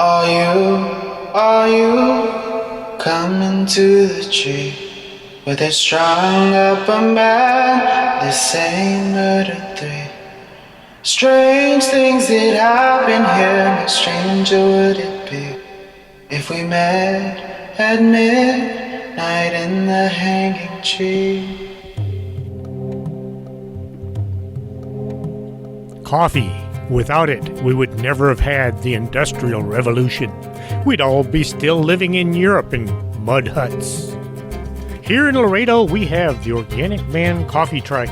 Are you coming to the tree with a strung up a man? This ain't murder three. Strange things that happen here, no stranger would it be if we met at midnight in the hanging tree. Coffee. Without it, we would never have had the Industrial Revolution. We'd all be still living in Europe in mud huts. Here in Laredo, we have the Organic Man Coffee Trike.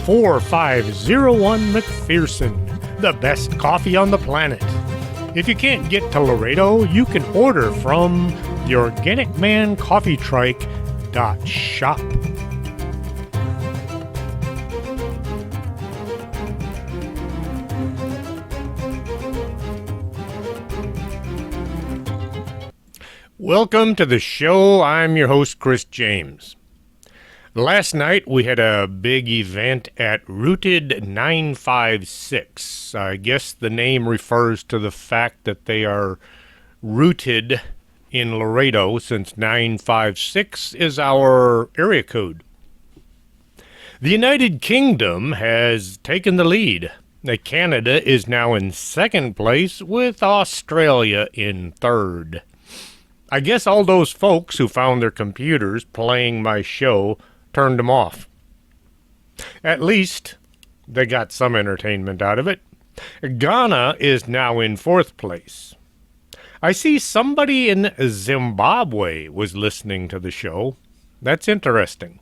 4501 McPherson, the best coffee on the planet. If you can't get to Laredo, you can order from the Organic Man Coffee Trike.shop. Welcome to the show. I'm your host, Chris James. Last night we had a big event at Rooted 956. I guess the name refers to the fact that they are rooted in Laredo since 956 is our area code. The United Kingdom has taken the lead. Canada is now in second place with Australia in third. I guess all those folks who found their computers playing my show turned them off. At least they got some entertainment out of it. Ghana is now in fourth place. I see somebody in Zimbabwe was listening to the show. That's interesting.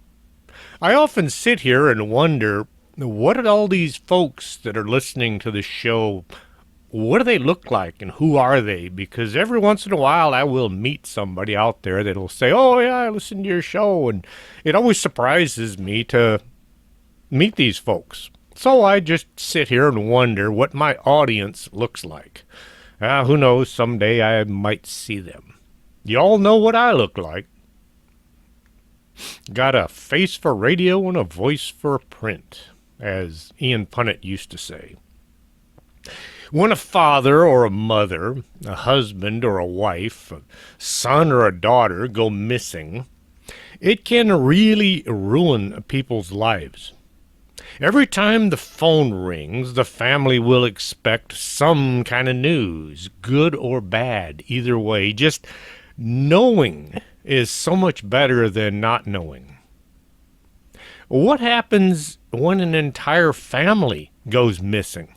I often sit here and wonder, what are all these folks that are listening to the show, what do they look like and who are they? Because every once in a while I will meet somebody out there that'll say, oh yeah, I listen to your show. And it always surprises me to meet these folks. So I just sit here and wonder what my audience looks like. Who knows, someday I might see them. You all know what I look like. Got a face for radio and a voice for print, as Ian Punnett used to say. When a father or a mother, a husband or a wife, a son or a daughter go missing, it can really ruin people's lives. Every time the phone rings, the family will expect some kind of news, good or bad, either way. Just knowing is so much better than not knowing. What happens when an entire family goes missing?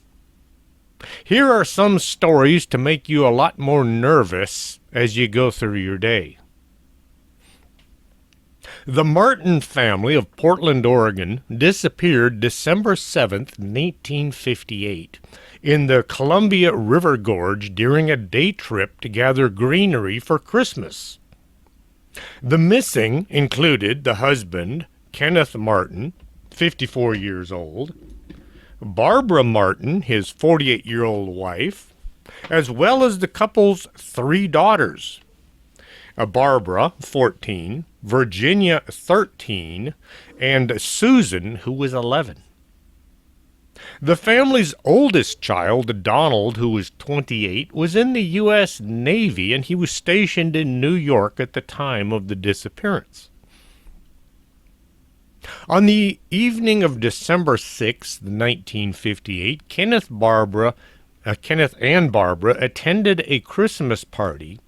Here are some stories to make you a lot more nervous as you go through your day. The Martin family of Portland, Oregon, disappeared December 7th, 1958, in the Columbia River Gorge during a day trip to gather greenery for Christmas. The missing included the husband, Kenneth Martin, 54 years old, Barbara Martin, his 48-year-old wife, as well as the couple's three daughters. Barbara, 14, Virginia, 13, and Susan, who was 11. The family's oldest child, Donald, who was 28, was in the U.S. Navy, and he was stationed in New York at the time of the disappearance. On the evening of December 6, 1958, Kenneth and Barbara attended a Christmas party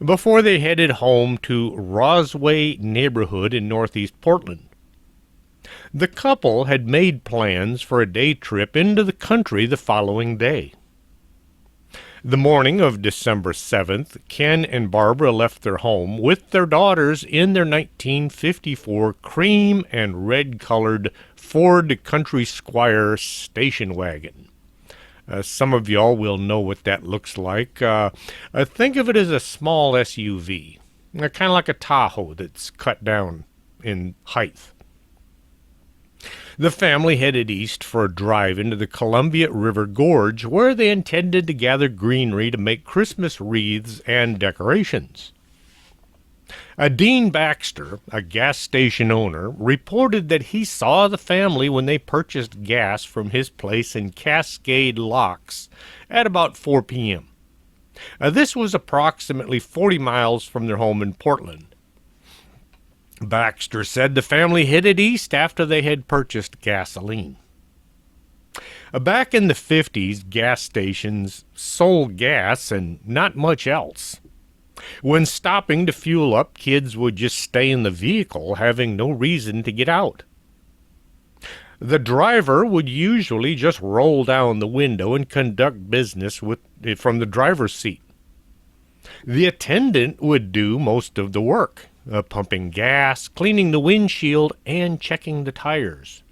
before they headed home to Rosway neighborhood in northeast Portland. The couple had made plans for a day trip into the country the following day. The morning of December 7th, Ken and Barbara left their home with their daughters in their 1954 cream and red-colored Ford Country Squire station wagon. Some of y'all will know what that looks like. Think of it as a small SUV, kind of like a Tahoe that's cut down in height. The family headed east for a drive into the Columbia River Gorge, where they intended to gather greenery to make Christmas wreaths and decorations. Dean Baxter, a gas station owner, reported that he saw the family when they purchased gas from his place in Cascade Locks at about 4 p.m. This was approximately 40 miles from their home in Portland. Baxter said the family headed east after they had purchased gasoline. Back in the 50s, gas stations sold gas and not much else. When stopping to fuel up, kids would just stay in the vehicle, having no reason to get out. The driver would usually just roll down the window and conduct business from the driver's seat. The attendant would do most of the work, pumping gas, cleaning the windshield, and checking the tires.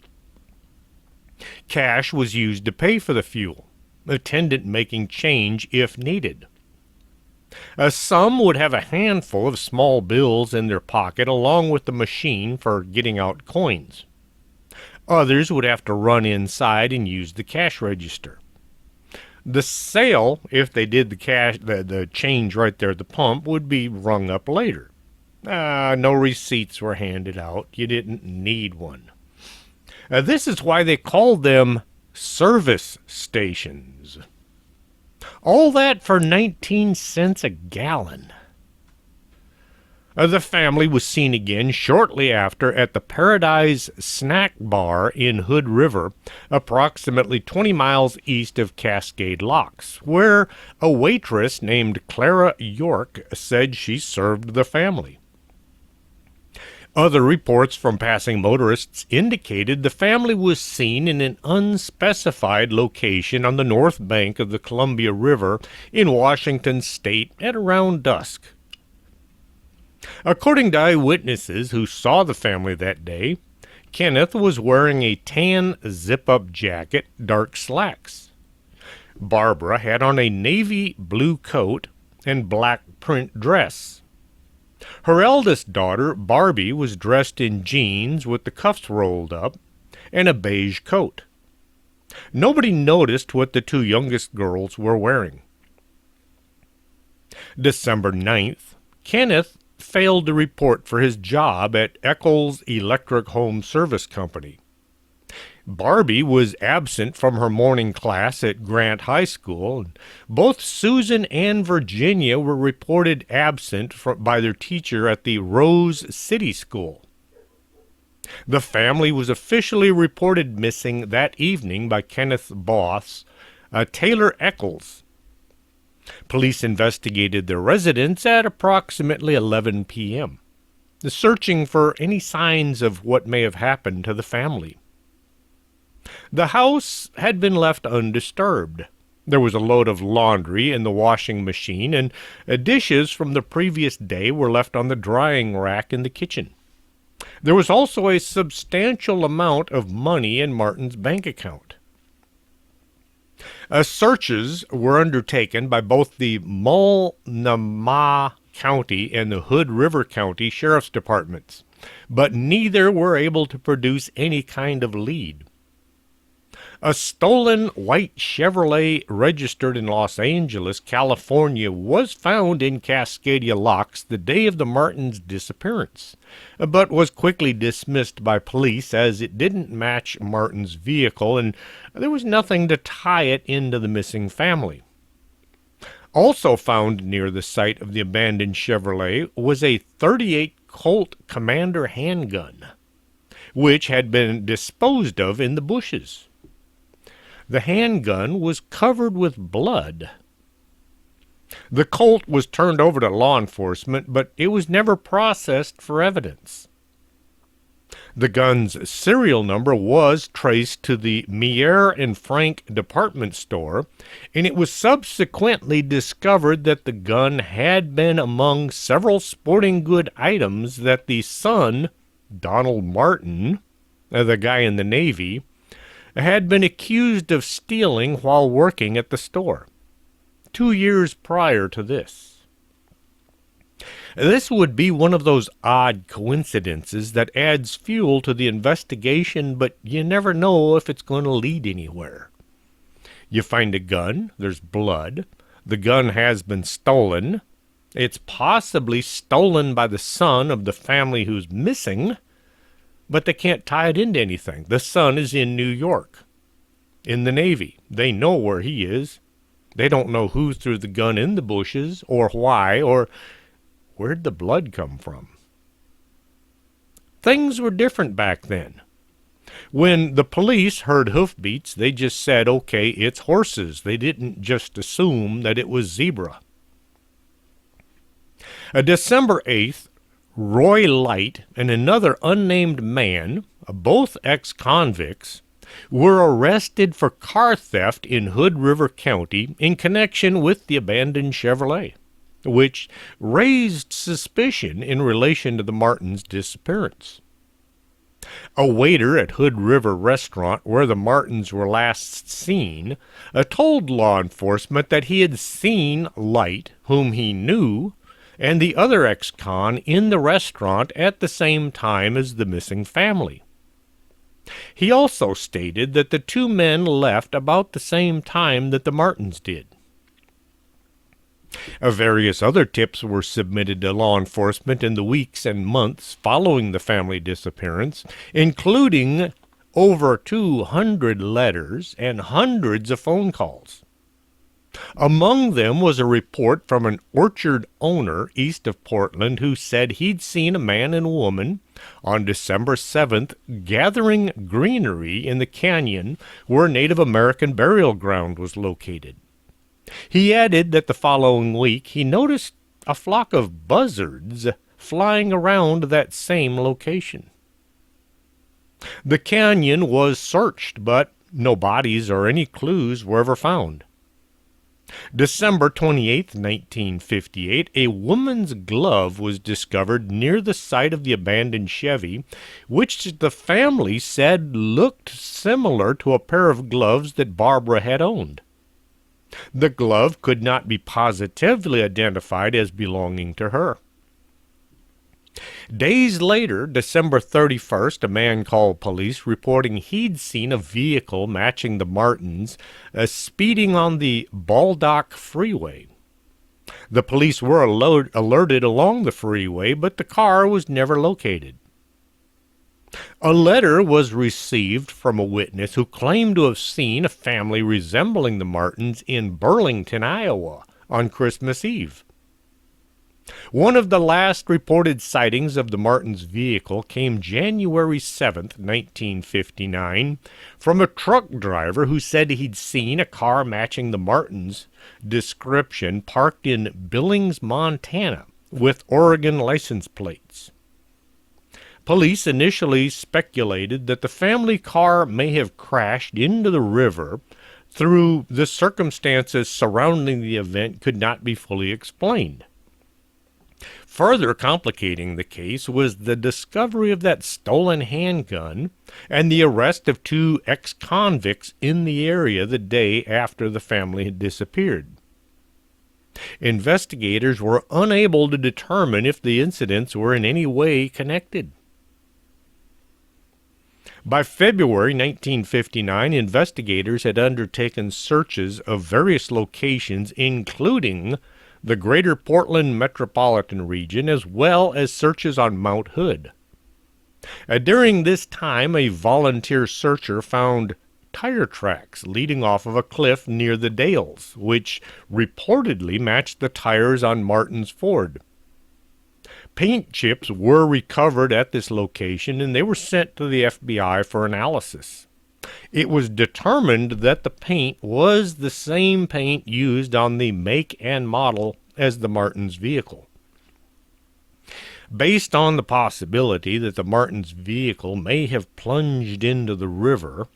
Cash was used to pay for the fuel, the attendant making change if needed. Some would have a handful of small bills in their pocket along with the machine for getting out coins. Others would have to run inside and use the cash register. The sale, if they did the change right there at the pump, would be rung up later. No receipts were handed out. You didn't need one. This is why they called them service stations. All that for 19 cents a gallon. The family was seen again shortly after at the Paradise Snack Bar in Hood River, approximately 20 miles east of Cascade Locks, where a waitress named Clara York said she served the family. Other reports from passing motorists indicated the family was seen in an unspecified location on the north bank of the Columbia River in Washington state at around dusk. According to eyewitnesses who saw the family that day, Kenneth was wearing a tan zip-up jacket, dark slacks. Barbara had on a navy blue coat and black print dress. Her eldest daughter, Barbie, was dressed in jeans with the cuffs rolled up and a beige coat. Nobody noticed what the two youngest girls were wearing. December 9th, Kenneth failed to report for his job at Eccles Electric Home Service Company. Barbie was absent from her morning class at Grant High School. Both Susan and Virginia were reported absent by their teacher at the Rose City School. The family was officially reported missing that evening by Kenneth's boss, Taylor Eccles. Police investigated their residence at approximately 11 p.m., searching for any signs of what may have happened to the family. The house had been left undisturbed. There was a load of laundry in the washing machine, and dishes from the previous day were left on the drying rack in the kitchen. There was also a substantial amount of money in Martin's bank account. Searches were undertaken by both the Multnomah County and the Hood River County Sheriff's Departments, but neither were able to produce any kind of lead. A stolen white Chevrolet registered in Los Angeles, California, was found in Cascadia Locks the day of the Martins' disappearance, but was quickly dismissed by police as it didn't match Martin's vehicle and there was nothing to tie it into the missing family. Also found near the site of the abandoned Chevrolet was a .38 Colt Commander handgun, which had been disposed of in the bushes. The handgun was covered with blood. The Colt was turned over to law enforcement, but it was never processed for evidence. The gun's serial number was traced to the Mier and Frank department store, and it was subsequently discovered that the gun had been among several sporting good items that the son, Donald Martin, the guy in the Navy, had been accused of stealing while working at the store 2 years prior to this. This would be one of those odd coincidences that adds fuel to the investigation, but you never know if it's going to lead anywhere. You find a gun, there's blood, the gun has been stolen, it's possibly stolen by the son of the family who's missing, but they can't tie it into anything. The son is in New York, in the Navy. They know where he is. They don't know who threw the gun in the bushes, or why, or where'd the blood come from. Things were different back then. When the police heard hoofbeats, they just said, okay, it's horses. They didn't just assume that it was zebra. December 8th, Roy Light and another unnamed man, both ex-convicts, were arrested for car theft in Hood River County in connection with the abandoned Chevrolet, which raised suspicion in relation to the Martins' disappearance. A waiter at Hood River Restaurant, where the Martins were last seen, told law enforcement that he had seen Light, whom he knew, and the other ex-con in the restaurant at the same time as the missing family. He also stated that the two men left about the same time that the Martins did. Various other tips were submitted to law enforcement in the weeks and months following the family disappearance, including over 200 letters and hundreds of phone calls. Among them was a report from an orchard owner east of Portland who said he'd seen a man and woman on December 7th gathering greenery in the canyon where Native American burial ground was located. He added that the following week he noticed a flock of buzzards flying around that same location. The canyon was searched, but no bodies or any clues were ever found. December 28, 1958, a woman's glove was discovered near the site of the abandoned Chevy, which the family said looked similar to a pair of gloves that Barbara had owned. The glove could not be positively identified as belonging to her. Days later, December 31st, a man called police reporting he'd seen a vehicle matching the Martins speeding on the Baldock Freeway. The police were alerted along the freeway, but the car was never located. A letter was received from a witness who claimed to have seen a family resembling the Martins in Burlington, Iowa, on Christmas Eve. One of the last reported sightings of the Martins' vehicle came January 7th, 1959, from a truck driver who said he'd seen a car matching the Martins' description parked in Billings, Montana, with Oregon license plates. Police initially speculated that the family car may have crashed into the river, though the circumstances surrounding the event could not be fully explained. Further complicating the case was the discovery of that stolen handgun and the arrest of two ex-convicts in the area the day after the family had disappeared. Investigators were unable to determine if the incidents were in any way connected. By February 1959, investigators had undertaken searches of various locations, including the greater Portland metropolitan region, as well as searches on Mount Hood. During this time, a volunteer searcher found tire tracks leading off of a cliff near the Dales, which reportedly matched the tires on Martin's Ford. Paint chips were recovered at this location, and they were sent to the FBI for analysis. It was determined that the paint was the same paint used on the make and model as the Martins' vehicle. Based on the possibility that the Martins' vehicle may have plunged into the river,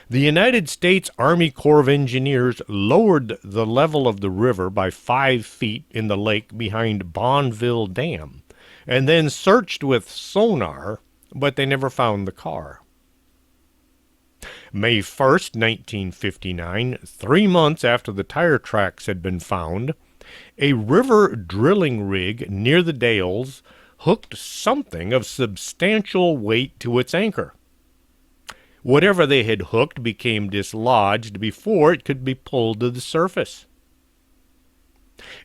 the United States Army Corps of Engineers lowered the level of the river by 5 feet in the lake behind Bonneville Dam, and then searched with sonar, but they never found the car. May 1st, 1959, 3 months after the tire tracks had been found, a river drilling rig near the Dales hooked something of substantial weight to its anchor. Whatever they had hooked became dislodged before it could be pulled to the surface.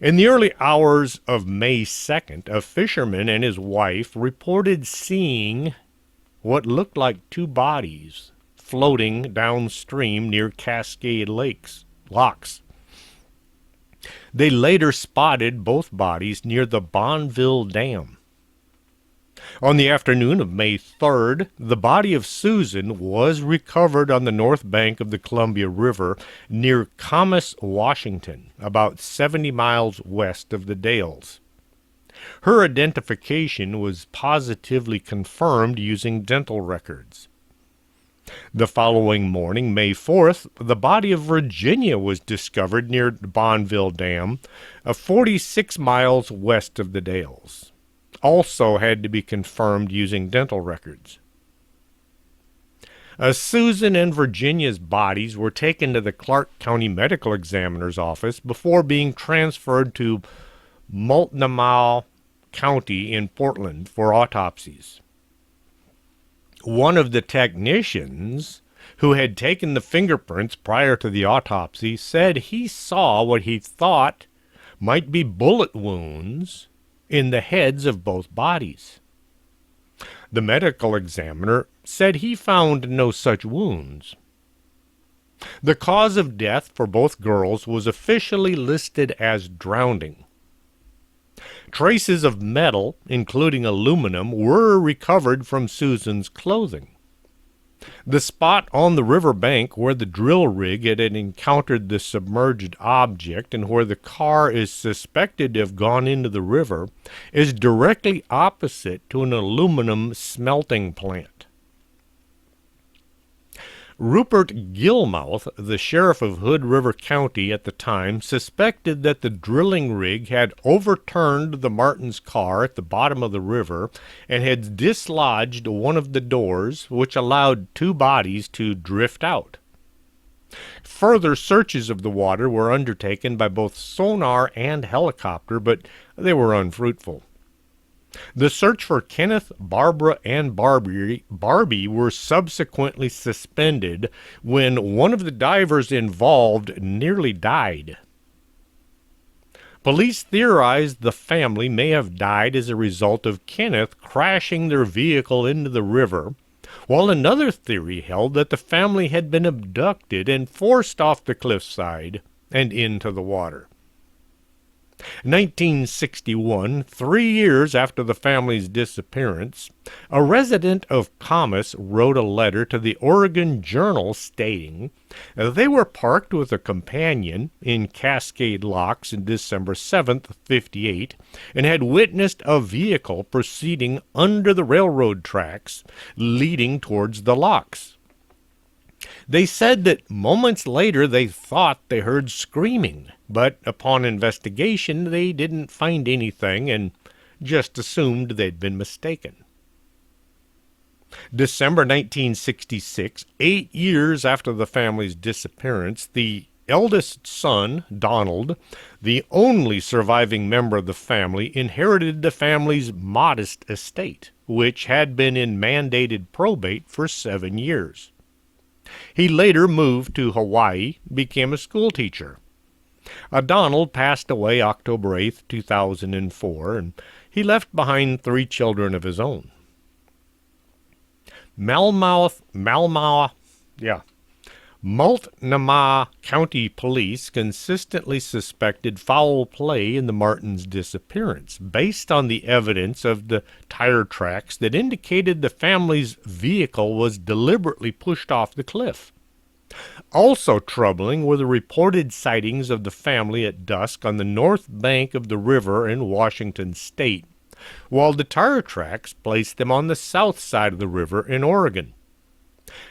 In the early hours of May 2nd, a fisherman and his wife reported seeing what looked like 2 bodies floating downstream near Cascade locks. They later spotted both bodies near the Bonneville Dam. On the afternoon of May 3rd, the body of Susan was recovered on the north bank of the Columbia River near Camas, Washington, about 70 miles west of the Dales. Her identification was positively confirmed using dental records. The following morning, May 4th, the body of Virginia was discovered near Bonneville Dam, 46 miles west of the Dales. Also had to be confirmed using dental records. Susan and Virginia's bodies were taken to the Clark County Medical Examiner's office before being transferred to Multnomah County in Portland for autopsies. One of the technicians who had taken the fingerprints prior to the autopsy said he saw what he thought might be bullet wounds in the heads of both bodies. The medical examiner said he found no such wounds. The cause of death for both girls was officially listed as drowning. Traces of metal, including aluminum, were recovered from Susan's clothing. The spot on the river bank where the drill rig had encountered the submerged object and where the car is suspected to have gone into the river is directly opposite to an aluminum smelting plant. Rupert Gilmouth, the sheriff of Hood River County at the time, suspected that the drilling rig had overturned the Martins' car at the bottom of the river and had dislodged one of the doors, which allowed two bodies to drift out. Further searches of the water were undertaken by both sonar and helicopter, but they were unfruitful. The search for Kenneth, Barbara, and Barbie were subsequently suspended when one of the divers involved nearly died. Police theorized the family may have died as a result of Kenneth crashing their vehicle into the river, while another theory held that the family had been abducted and forced off the cliffside and into the water. 1961, 3 years after the family's disappearance, a resident of Camas wrote a letter to the Oregon Journal stating they were parked with a companion in Cascade Locks on December 7th, 58, and had witnessed a vehicle proceeding under the railroad tracks leading towards the locks. They said that moments later they thought they heard screaming, but upon investigation they didn't find anything and just assumed they'd been mistaken. December 1966, 8 years after the family's disappearance, the eldest son, Donald, the only surviving member of the family, inherited the family's modest estate, which had been in mandated probate for 7 years. He later moved to Hawaii, became a schoolteacher. Donald passed away October 8, 2004, and he left behind 3 children of his own. Multnomah County Police consistently suspected foul play in the Martins' disappearance, based on the evidence of the tire tracks that indicated the family's vehicle was deliberately pushed off the cliff. Also troubling were the reported sightings of the family at dusk on the north bank of the river in Washington state, while the tire tracks placed them on the south side of the river in Oregon.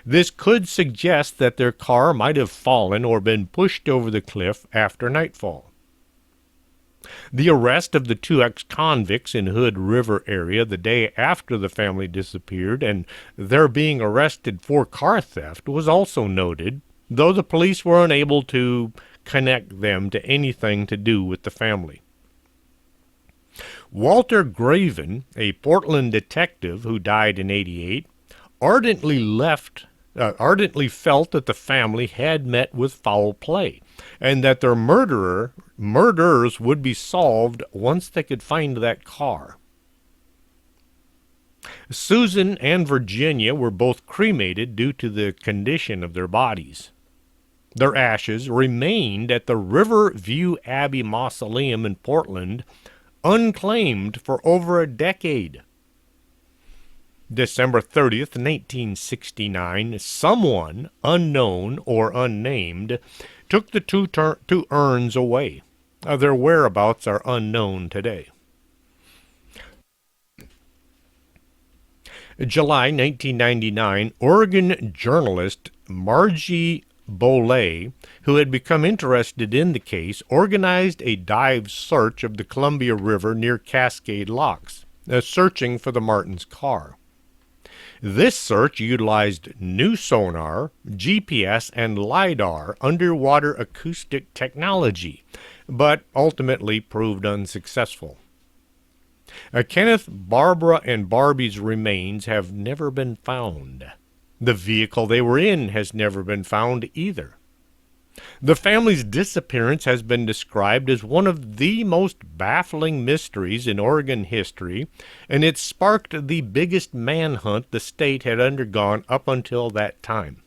This could suggest that their car might have fallen or been pushed over the cliff after nightfall. The arrest of the 2 ex-convicts in Hood River area the day after the family disappeared and their being arrested for car theft was also noted, though the police were unable to connect them to anything to do with the family. Walter Graven, a Portland detective who died in '88, ardently felt that the family had met with foul play, and that their murders would be solved once they could find that car. Susan and Virginia were both cremated due to the condition of their bodies. Their ashes remained at the Riverview Abbey Mausoleum in Portland, unclaimed for over a decade. December 30th, 1969, someone, unknown or unnamed, took the two urns away. Their whereabouts are unknown today. July 1999, Oregon journalist Margie Boley, who had become interested in the case, organized a dive search of the Columbia River near Cascade Locks, searching for the Martins' car. This search utilized new sonar, GPS, and LiDAR underwater acoustic technology, but ultimately proved unsuccessful. Kenneth, Barbara, and Barbie's remains have never been found. The vehicle they were in has never been found either. The family's disappearance has been described as one of the most baffling mysteries in Oregon history, and it sparked the biggest manhunt the state had undergone up until that time.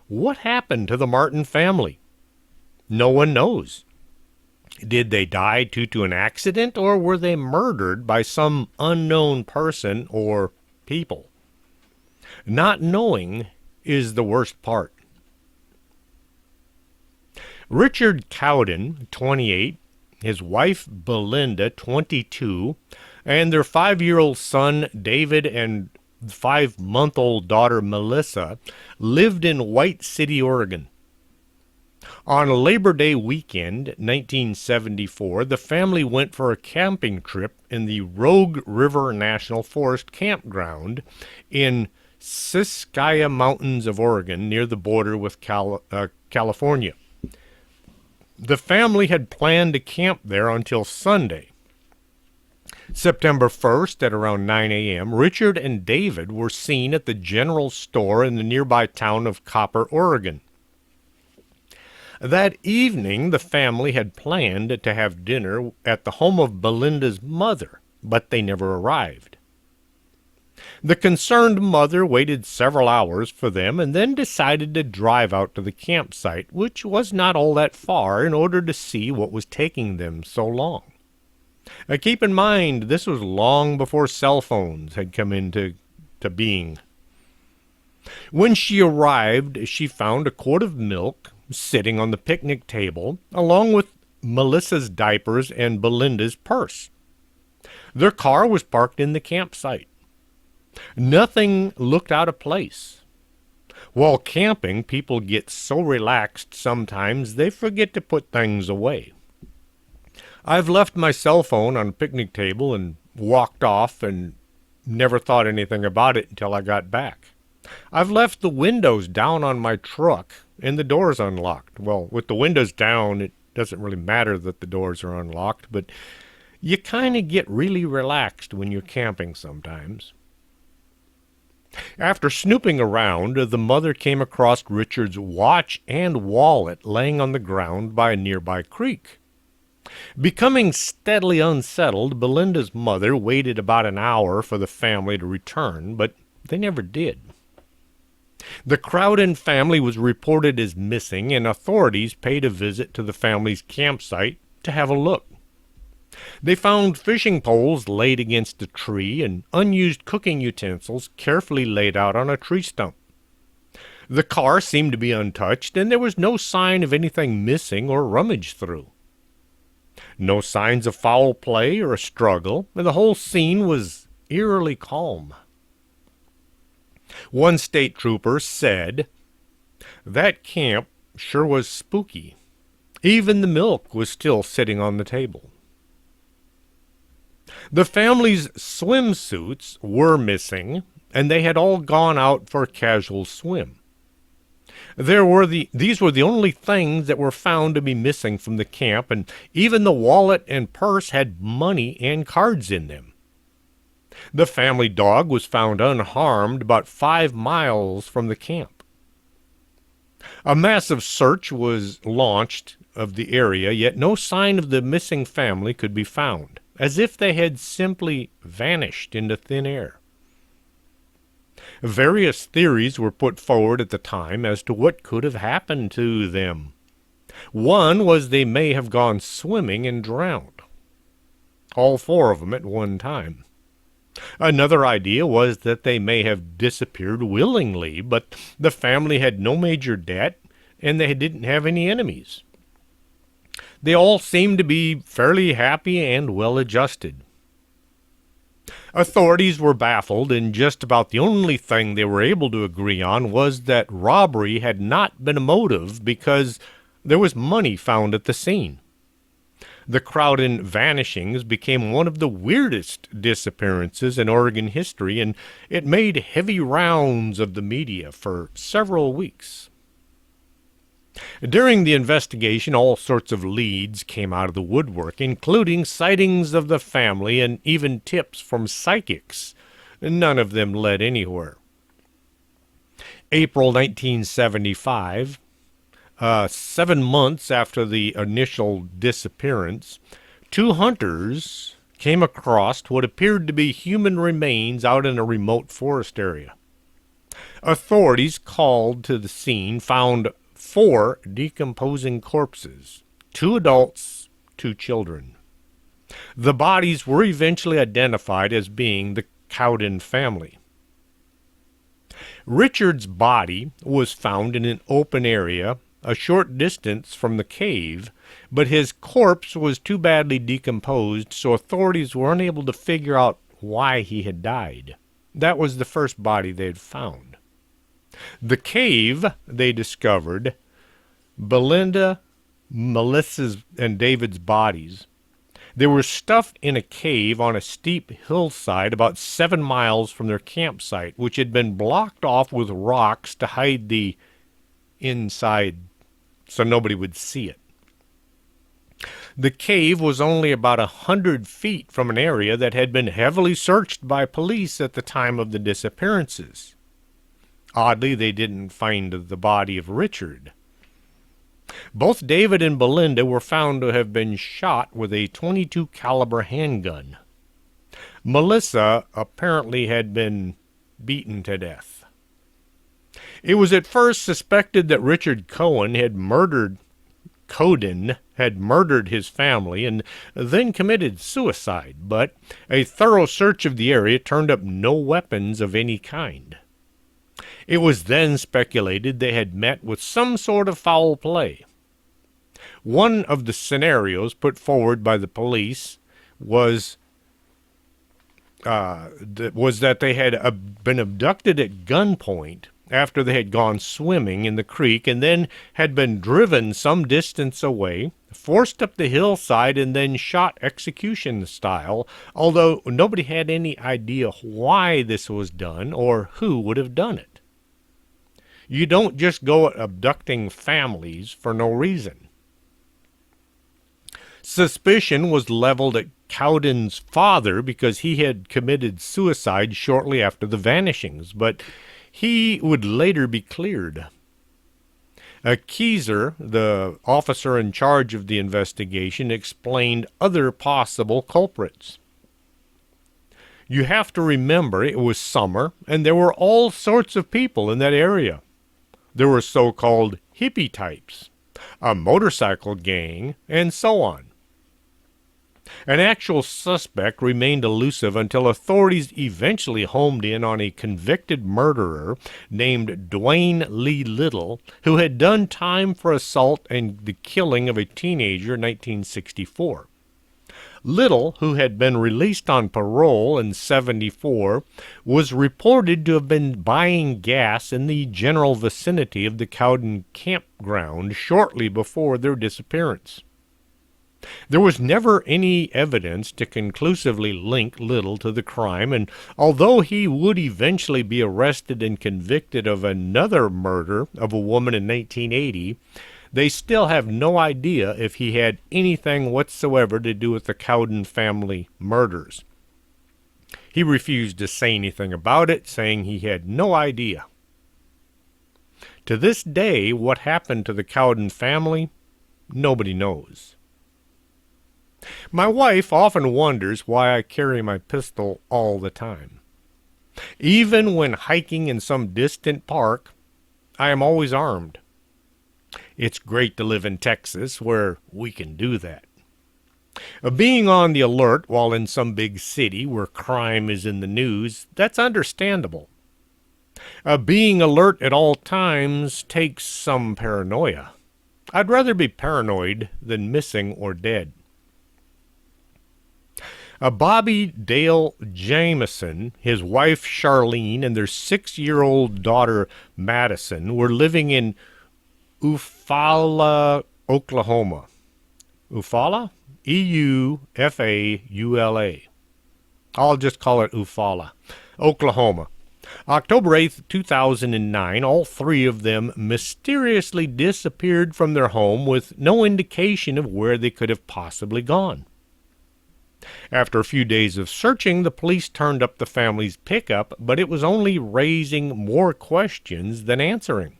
What happened to the Martin family? No one knows. Did they die due to an accident, or were they murdered by some unknown person or people? Not knowing is the worst part. Richard Cowden, 28, his wife Belinda, 22, and their 5-year-old son David and 5-month-old daughter Melissa lived in White City, Oregon. On Labor Day weekend, 1974, the family went for a camping trip in the Rogue River National Forest campground in Siskiyou Mountains of Oregon, near the border with California. The family had planned to camp there until Sunday. September 1st at around 9 a.m., Richard and David were seen at the general store in the nearby town of Copper, Oregon. That evening, the family had planned to have dinner at the home of Belinda's mother, but they never arrived. The concerned mother waited several hours for them and then decided to drive out to the campsite, which was not all that far, in order to see what was taking them so long. Keep in mind, this was long before cell phones had come into being. When she arrived, she found a quart of milk sitting on the picnic table, along with Melissa's diapers and Belinda's purse. Their car was parked in the campsite. Nothing looked out of place. While camping, people get so relaxed sometimes they forget to put things away. I've left my cell phone on a picnic table and walked off and never thought anything about it until I got back. I've left the windows down on my truck and the doors unlocked. Well, with the windows down, it doesn't really matter that the doors are unlocked, but you kind of get really relaxed when you're camping sometimes. After snooping around, the mother came across Richard's watch and wallet laying on the ground by a nearby creek. Becoming steadily unsettled, Belinda's mother waited about an hour for the family to return, but they never did. The Crowden family was reported as missing, and authorities paid a visit to the family's campsite to have a look. They found fishing poles laid against a tree and unused cooking utensils carefully laid out on a tree stump. The car seemed to be untouched, and there was no sign of anything missing or rummaged through. No signs of foul play or a struggle, and the whole scene was eerily calm. One state trooper said, "That camp sure was spooky. Even the milk was still sitting on the table." The family's swimsuits were missing, and they had all gone out for a casual swim. These were the only things that were found to be missing from the camp, and even the wallet and purse had money and cards in them. The family dog was found unharmed about 5 miles from the camp. A massive search was launched of the area, yet no sign of the missing family could be found, as if they had simply vanished into thin air. Various theories were put forward at the time as to what could have happened to them. One was they may have gone swimming and drowned. All four of them at one time. Another idea was that they may have disappeared willingly, but the family had no major debt and they didn't have any enemies. They all seemed to be fairly happy and well adjusted. Authorities were baffled, and just about the only thing they were able to agree on was that robbery had not been a motive because there was money found at the scene. The Cowden vanishings became one of the weirdest disappearances in Oregon history, and it made heavy rounds of the media for several weeks. During the investigation, all sorts of leads came out of the woodwork, including sightings of the family and even tips from psychics. None of them led anywhere. April 1975, 7 months after the initial disappearance, two hunters came across what appeared to be human remains out in a remote forest area. Authorities called to the scene found 4 decomposing corpses, 2 adults, 2 children. The bodies were eventually identified as being the Cowden family. Richard's body was found in an open area a short distance from the cave, but his corpse was too badly decomposed, so authorities were unable to figure out why he had died. That was the first body they had found. The cave, they discovered, Belinda, Melissa's, and David's bodies. They were stuffed in a cave on a steep hillside about 7 miles from their campsite, which had been blocked off with rocks to hide the inside so nobody would see it. The cave was only about 100 feet from an area that had been heavily searched by police at the time of the disappearances. Oddly, they didn't find the body of Richard. Both David and Belinda were found to have been shot with a .22 caliber handgun. Melissa apparently had been beaten to death. It was at first suspected that Richard Cowden had murdered his family and then committed suicide, but a thorough search of the area turned up no weapons of any kind. It was then speculated they had met with some sort of foul play. One of the scenarios put forward by the police was that they had been abducted at gunpoint after they had gone swimming in the creek and then had been driven some distance away, forced up the hillside, and then shot execution style, although nobody had any idea why this was done or who would have done it. You don't just go abducting families for no reason. Suspicion was leveled at Cowden's father because he had committed suicide shortly after the vanishings, but he would later be cleared. Keyser, the officer in charge of the investigation, explained other possible culprits. You have to remember it was summer, and there were all sorts of people in that area. There were so-called hippie types, a motorcycle gang, and so on. An actual suspect remained elusive until authorities eventually homed in on a convicted murderer named Dwayne Lee Little, who had done time for assault and the killing of a teenager in 1964. Little, who had been released on parole in 1974, was reported to have been buying gas in the general vicinity of the Cowden campground shortly before their disappearance. There was never any evidence to conclusively link Little to the crime, and although he would eventually be arrested and convicted of another murder of a woman in 1980, they still have no idea if he had anything whatsoever to do with the Cowden family murders. He refused to say anything about it, saying he had no idea. To this day, what happened to the Cowden family, nobody knows. My wife often wonders why I carry my pistol all the time. Even when hiking in some distant park, I am always armed. It's great to live in Texas where we can do that. Being on the alert while in some big city where crime is in the news, that's understandable. Being alert at all times takes some paranoia. I'd rather be paranoid than missing or dead. Bobby Dale Jameson, his wife Charlene, and their 6-year-old daughter Madison were living in Eufaula, Oklahoma. Eufaula? Eufaula. I'll just call it Eufaula, Oklahoma. October 8th, 2009, all three of them mysteriously disappeared from their home with no indication of where they could have possibly gone. After a few days of searching, the police turned up the family's pickup, but it was only raising more questions than answering.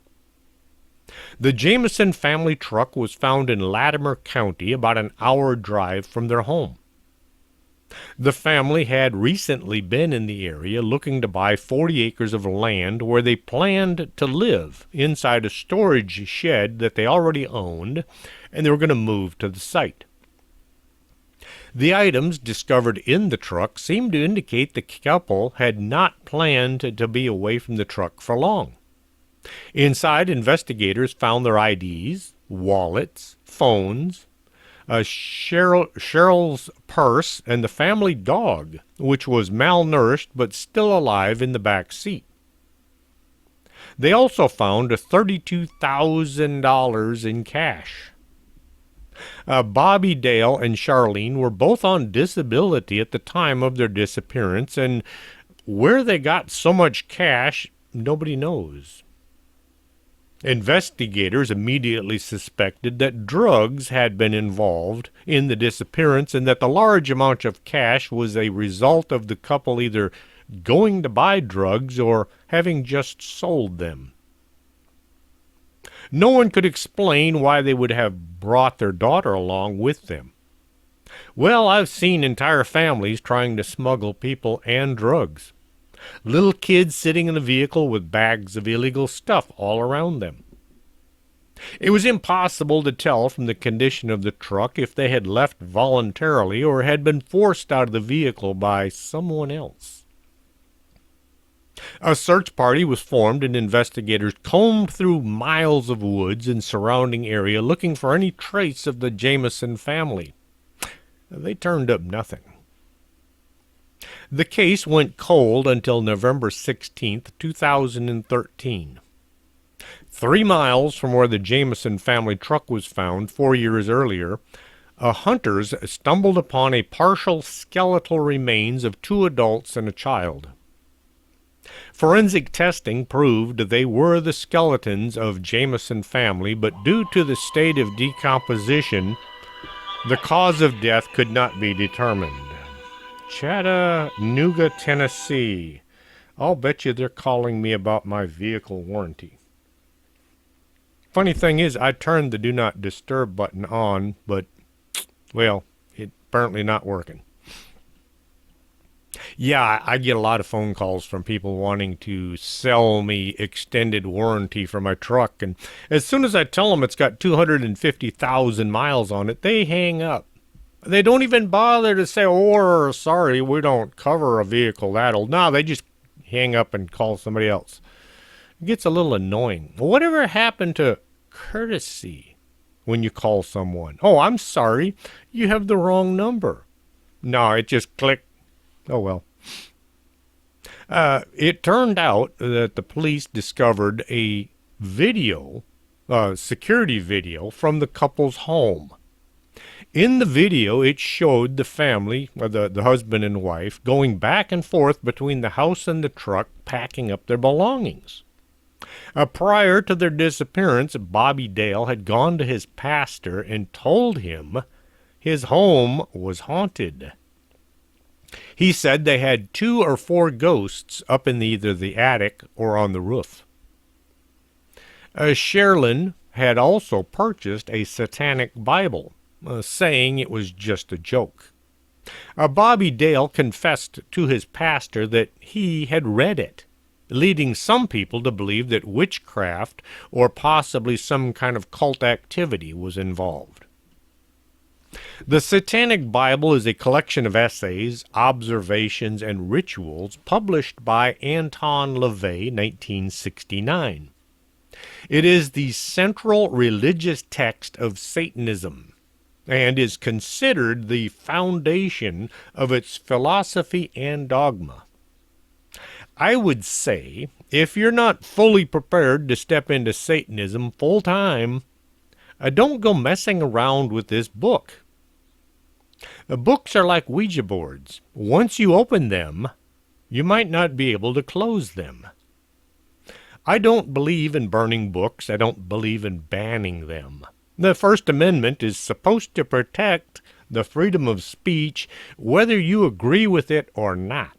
The Jameson family truck was found in Latimer County, about an hour drive from their home. The family had recently been in the area looking to buy 40 acres of land where they planned to live inside a storage shed that they already owned, and they were going to move to the site. The items discovered in the truck seemed to indicate the couple had not planned to be away from the truck for long. Inside, investigators found their IDs, wallets, phones, Cheryl's purse, and the family dog, which was malnourished but still alive in the back seat. They also found $32,000 in cash. Bobby Dale and Charlene were both on disability at the time of their disappearance, and where they got so much cash, nobody knows. Investigators immediately suspected that drugs had been involved in the disappearance and that the large amount of cash was a result of the couple either going to buy drugs or having just sold them. No one could explain why they would have brought their daughter along with them. Well, I've seen entire families trying to smuggle people and drugs. Little kids sitting in the vehicle with bags of illegal stuff all around them. It was impossible to tell from the condition of the truck if they had left voluntarily or had been forced out of the vehicle by someone else. A search party was formed and investigators combed through miles of woods and surrounding area looking for any trace of the Jameson family. They turned up nothing. The case went cold until November 16th, 2013. 3 miles from where the Jameson family truck was found 4 years earlier, hunters stumbled upon a partial skeletal remains of 2 adults and a child. Forensic testing proved they were the skeletons of Jameson family, but due to the state of decomposition, the cause of death could not be determined. Chattanooga, Tennessee. I'll bet you they're calling me about my vehicle warranty. Funny thing is, I turned the Do Not Disturb button on, but, well, it's apparently not working. Yeah, I get a lot of phone calls from people wanting to sell me extended warranty for my truck, and as soon as I tell them it's got 250,000 miles on it, they hang up. They don't even bother to say, oh, sorry, we don't cover a vehicle that old. No, they just hang up and call somebody else. It gets a little annoying. Well, whatever happened to courtesy when you call someone? Oh, I'm sorry, you have the wrong number. No, it just clicked. Oh, well. It turned out that the police discovered a video, security video, from the couple's home. In the video, it showed the family, the husband and wife, going back and forth between the house and the truck, packing up their belongings. Prior to their disappearance, Bobby Dale had gone to his pastor and told him his home was haunted. He said they had 2 or 4 ghosts up in either the attic or on the roof. Sherilyn had also purchased a satanic Bible, saying it was just a joke. Bobby Dale confessed to his pastor that he had read it, leading some people to believe that witchcraft or possibly some kind of cult activity was involved. The Satanic Bible is a collection of essays, observations, and rituals published by Anton LaVey, 1969. It is the central religious text of Satanism and is considered the foundation of its philosophy and dogma. I would say, if you're not fully prepared to step into Satanism full time, don't go messing around with this book. Books are like Ouija boards. Once you open them, you might not be able to close them. I don't believe in burning books. I don't believe in banning them. The First Amendment is supposed to protect the freedom of speech, whether you agree with it or not.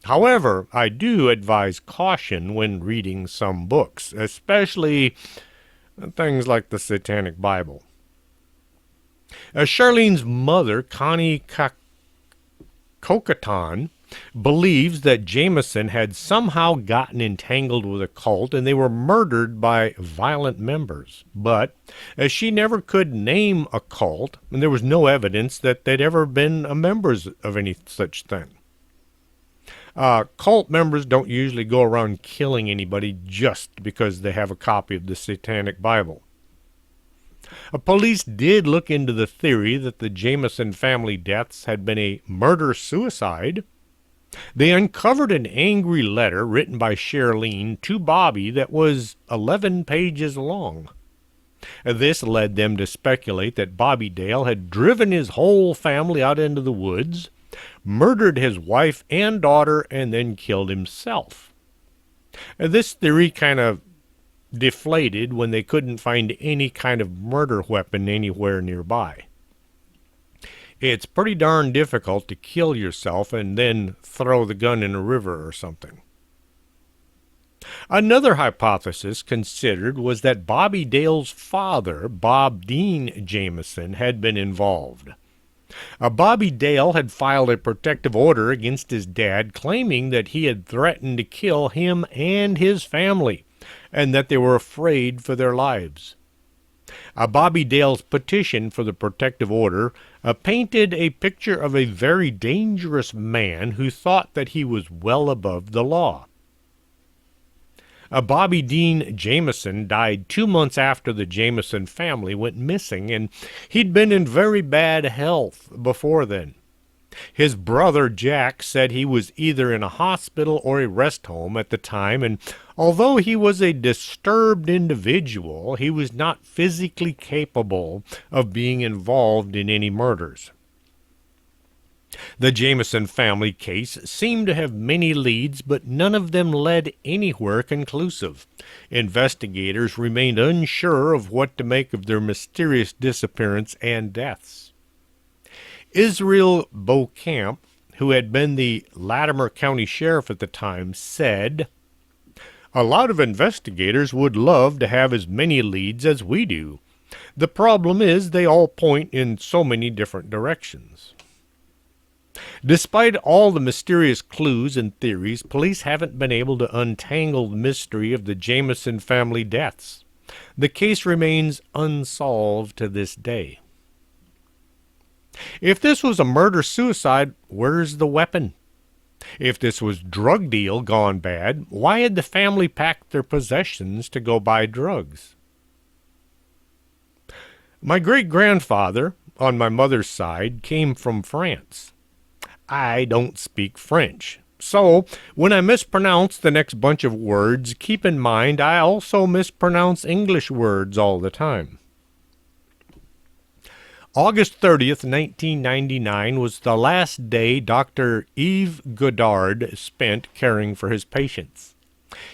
However, I do advise caution when reading some books, especially things like the Satanic Bible. Charlene's mother, Connie Cocaton, believes that Jameson had somehow gotten entangled with a cult and they were murdered by violent members. But she never could name a cult, and there was no evidence that they'd ever been members of any such thing. Cult members don't usually go around killing anybody just because they have a copy of the Satanic Bible. Police did look into the theory that the Jameson family deaths had been a murder-suicide. They uncovered an angry letter written by Charlene to Bobby that was 11 pages long. This led them to speculate that Bobby Dale had driven his whole family out into the woods, murdered his wife and daughter, and then killed himself. This theory kind of deflated when they couldn't find any kind of murder weapon anywhere nearby. It's pretty darn difficult to kill yourself and then throw the gun in a river or something. Another hypothesis considered was that Bobby Dale's father, Bob Dean Jameson, had been involved. Bobby Dale had filed a protective order against his dad, claiming that he had threatened to kill him and his family, and that they were afraid for their lives. Bobby Dale's petition for the protective order painted a picture of a very dangerous man who thought that he was well above the law. Bobby Dean Jameson died 2 months after the Jameson family went missing, and he'd been in very bad health before then. His brother Jack said he was either in a hospital or a rest home at the time, and although he was a disturbed individual, he was not physically capable of being involved in any murders. The Jameson family case seemed to have many leads, but none of them led anywhere conclusive. Investigators remained unsure of what to make of their mysterious disappearance and deaths. Israel Beaucamp, who had been the Latimer County Sheriff at the time, said, "A lot of investigators would love to have as many leads as we do. The problem is they all point in so many different directions." Despite all the mysterious clues and theories, police haven't been able to untangle the mystery of the Jameson family deaths. The case remains unsolved to this day. If this was a murder-suicide, where's the weapon? If this was drug deal gone bad, why had the family packed their possessions to go buy drugs? My great-grandfather, on my mother's side, came from France. I don't speak French, so when I mispronounce the next bunch of words, keep in mind I also mispronounce English words all the time. August 30th, 1999 was the last day Dr. Yves Godard spent caring for his patients.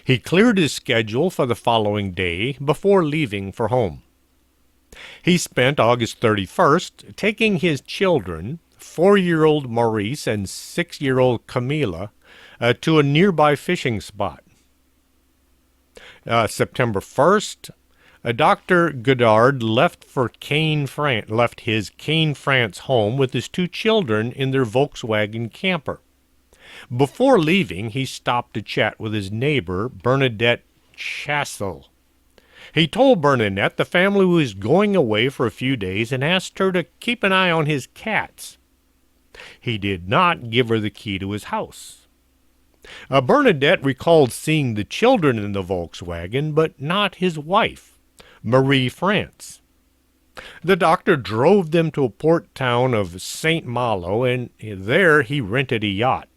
He cleared his schedule for the following day before leaving for home. He spent August 31st taking his children, 4-year-old Maurice and 6-year-old Camila, to a nearby fishing spot. September 1st, Dr. Goddard left his Caen, France home with his two children in their Volkswagen camper. Before leaving, he stopped to chat with his neighbor, Bernadette Chassel. He told Bernadette the family was going away for a few days and asked her to keep an eye on his cats. He did not give her the key to his house. Bernadette recalled seeing the children in the Volkswagen, but not his wife, Marie France. The doctor drove them to a port town of St. Malo, and there he rented a yacht.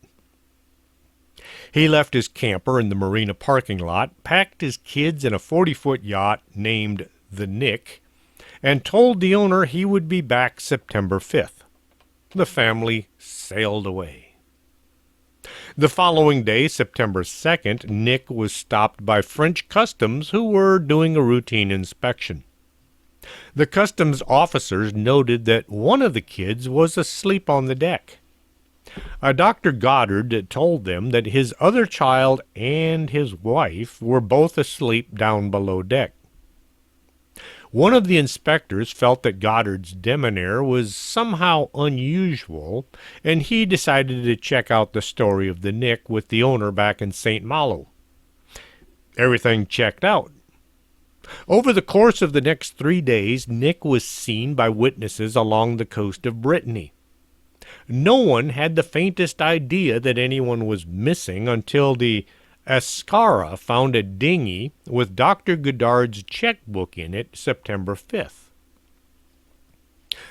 He left his camper in the marina parking lot, packed his kids in a 40-foot yacht named the Nick, and told the owner he would be back September 5th. The family sailed away. The following day, September 2nd, Nick was stopped by French customs who were doing a routine inspection. The customs officers noted that one of the kids was asleep on the deck. Dr. Goddard told them that his other child and his wife were both asleep down below deck. One of the inspectors felt that Goddard's demeanor was somehow unusual, and he decided to check out the story of the Nick with the owner back in St. Malo. Everything checked out. Over the course of the next 3 days, Nick was seen by witnesses along the coast of Brittany. No one had the faintest idea that anyone was missing until the Ascara found a dinghy with Dr. Goddard's checkbook in it September 5th.